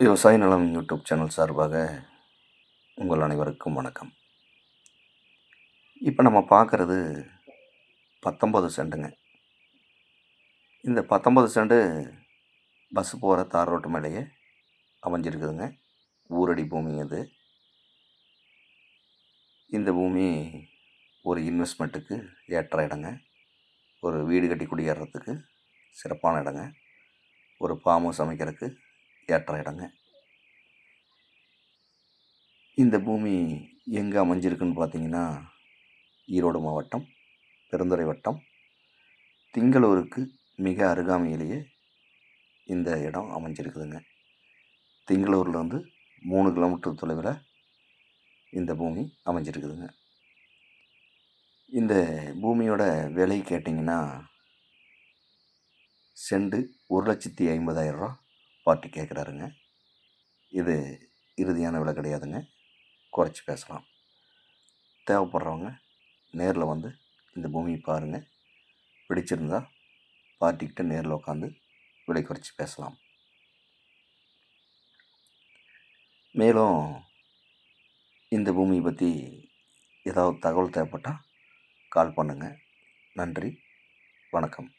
விவசாய நலம் YouTube channel சார்பாக உங்கள் அனைவருக்கும் வணக்கம். இப்போ நம்ம பார்க்குறது 19 சென்ட்டுங்க. இந்த 19 சென்ட் பஸ் போகிற தார் ரோட்டு மேலேயே அமைஞ்சிருக்குதுங்க. ஊரடி பூமிங்க இது. இந்த பூமி ஒரு இன்வெஸ்ட்மெண்ட்டுக்கு ஏற்ற இடங்க. ஒரு வீடு கட்டி குடியேறதுக்கு சிறப்பான இடங்க. ஒரு ஃபார்ம் ஹவுஸ் அமைக்கிறதுக்கு ஏற்ற இடங்க. இந்த பூமி எங்கே அமைஞ்சிருக்குன்னு பார்த்தீங்கன்னா, ஈரோடு மாவட்டம், பெருந்துறை வட்டம், திங்களூருக்கு மிக அருகாமையிலேயே இந்த இடம் அமைஞ்சிருக்குதுங்க. திங்களூர்லேருந்து 3 கிலோமீட்டர் தொலைவில் இந்த பூமி அமைஞ்சிருக்குதுங்க. இந்த பூமியோட விலை கேட்டிங்கன்னா, செண்டு 1,50,000 பார்ட்டி கேட்குறாருங்க. இது இறுதியான விலை கிடையாதுங்க. குறைச்சி பேசலாம். தேவைப்படுறவங்க நேரில் வந்து இந்த பூமியை பாருங்கள். பிடிச்சிருந்தா பார்ட்டிக்கிட்ட நேரில் உட்காந்து விலை குறைச்சி பேசலாம். மேலும் இந்த பூமியை பற்றி ஏதாவது தகவல் தேவைப்பட்டால் கால் பண்ணுங்கள். நன்றி, வணக்கம்.